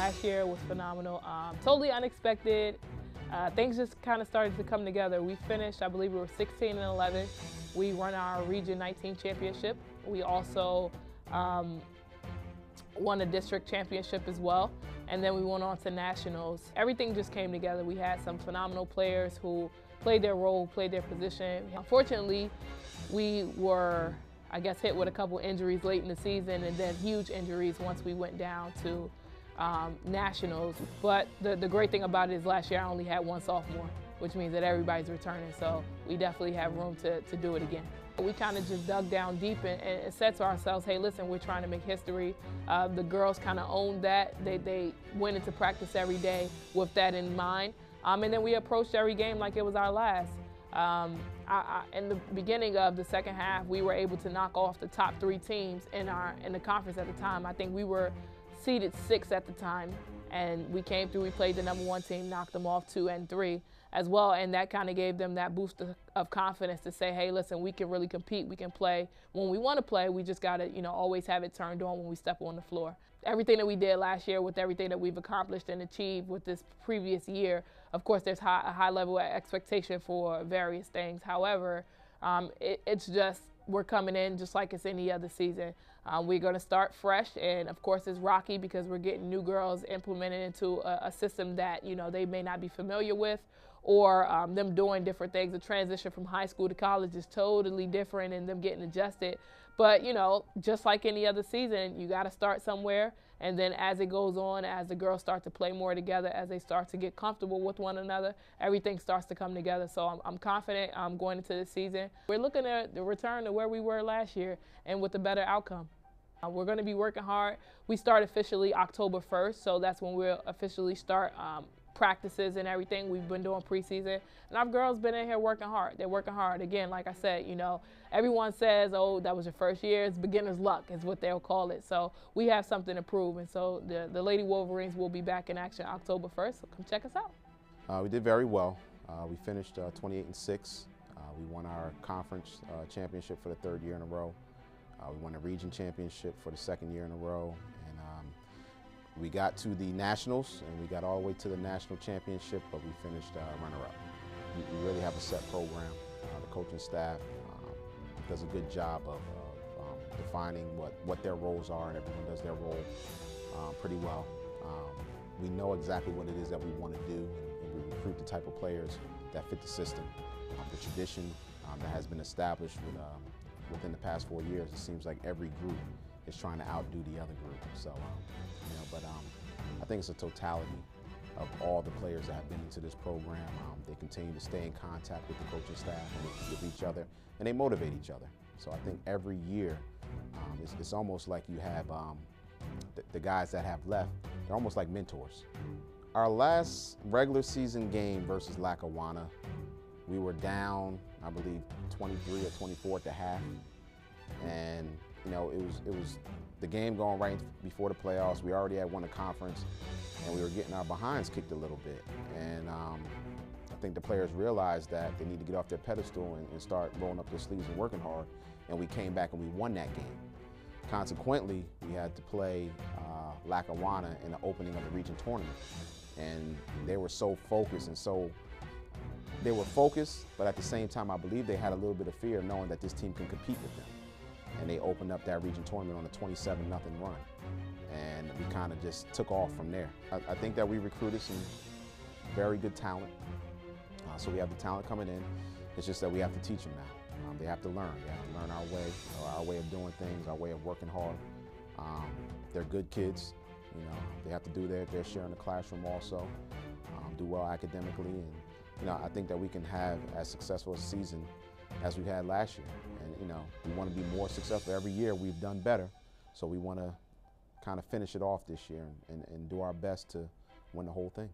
last year was phenomenal. Totally unexpected. Things just kind of started to come together. We finished, I believe we were 16 and 11. We won our Region 19 championship. We also won a district championship as well. And then we went on to nationals. Everything just came together. We had some phenomenal players who played their role, played their position. Unfortunately, we were, I guess, hit with a couple injuries late in the season, and then huge injuries once we went down to nationals. But the great thing about it is last year I only had one sophomore, which means that everybody's returning, so we definitely have room to do it again. We kind of just dug down deep and said to ourselves, hey, listen, we're trying to make history. The girls kind of owned that. They went into practice every day with that in mind. And then we approached every game like it was our last. In the beginning of the second half, we were able to knock off the top 3 teams in the conference at the time. I think we were seeded 6th at the time, and we came through. We played the #1 team, knocked them off 2 and 3 as well, and that kind of gave them that boost of confidence to say, hey, listen, we can really compete. We can play when we want to play. We just got to, always have it turned on when we step on the floor. Everything that we did last year with everything that we've accomplished and achieved with this previous year, of course, there's a high level of expectation for various things. However, it's just we're coming in just like it's any other season. We're going to start fresh, and of course it's rocky because we're getting new girls implemented into a system that they may not be familiar with, or them doing different things. The transition from high school to college is totally different, and them getting adjusted. But just like any other season, you got to start somewhere, and then as it goes on, as the girls start to play more together, as they start to get comfortable with one another, everything starts to come together. So I'm confident going into this season. We're looking at the return to where we were last year and with a better outcome. We're going to be working hard. We start officially October 1st, so that's when we'll officially start practices and everything. We've been doing preseason, and our girls been in here working hard. They're working hard. Again, like I said, everyone says, oh, that was your first year. It's beginner's luck is what they'll call it. So we have something to prove, and so the Lady Wolverines will be back in action October 1st, so come check us out. We did very well. We finished 28 and 6. We won our conference championship for the 3rd year in a row. We won a region championship for the 2nd year in a row, and we got to the nationals, and we got all the way to the national championship, but we finished runner-up. We really have a set program. The coaching staff does a good job of defining what their roles are, and everyone does their role pretty well. We know exactly what it is that we want to do, and we recruit the type of players that fit the system. The tradition that has been established within the past 4 years, it seems like every group is trying to outdo the other group. So, but I think it's a totality of all the players that have been into this program. They continue to stay in contact with the coaching staff and with each other, and they motivate each other. So I think every year, it's almost like you have the guys that have left, they're almost like mentors. Our last regular season game versus Lackawanna, we were down, I believe, 23 or 24 at the half, and it was the game going right before the playoffs. We already had won the conference, and we were getting our behinds kicked a little bit. And I think the players realized that they need to get off their pedestal and start rolling up their sleeves and working hard. And we came back and we won that game. Consequently, we had to play Lackawanna in the opening of the region tournament, and they were so focused and they were focused, but at the same time, I believe they had a little bit of fear knowing that this team can compete with them. And they opened up that region tournament on a 27-0 run. And we kind of just took off from there. I think that we recruited some very good talent. So we have the talent coming in. It's just that we have to teach them now. They have to learn. They have to learn our way of doing things, our way of working hard. They're good kids. They have to do their share in the classroom also, do well academically. And I think that we can have as successful a season as we had last year. And we want to be more successful. Every year we've done better, so we want to kind of finish it off this year and do our best to win the whole thing.